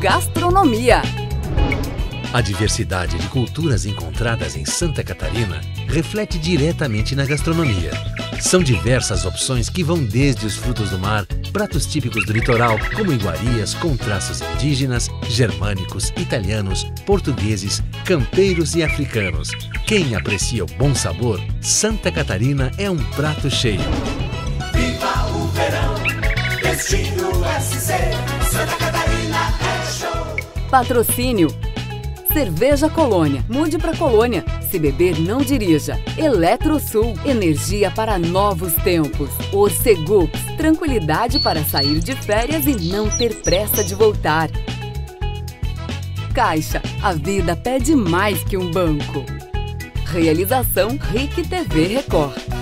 gastronomia. A diversidade de culturas encontradas em Santa Catarina reflete diretamente na gastronomia. São diversas opções que vão desde os frutos do mar, pratos típicos do litoral, como iguarias com traços indígenas, germânicos, italianos, portugueses, campeiros e africanos. Quem aprecia o bom sabor, Santa Catarina é um prato cheio. Viva o verão, Destino SC, Santa Catarina é show. Patrocínio. Cerveja Colônia. Mude pra Colônia. Se beber, não dirija. Eletrosul. Energia para novos tempos. Orcegups. Tranquilidade para sair de férias e não ter pressa de voltar. Caixa. A vida pede mais que um banco. Realização RIC TV Record.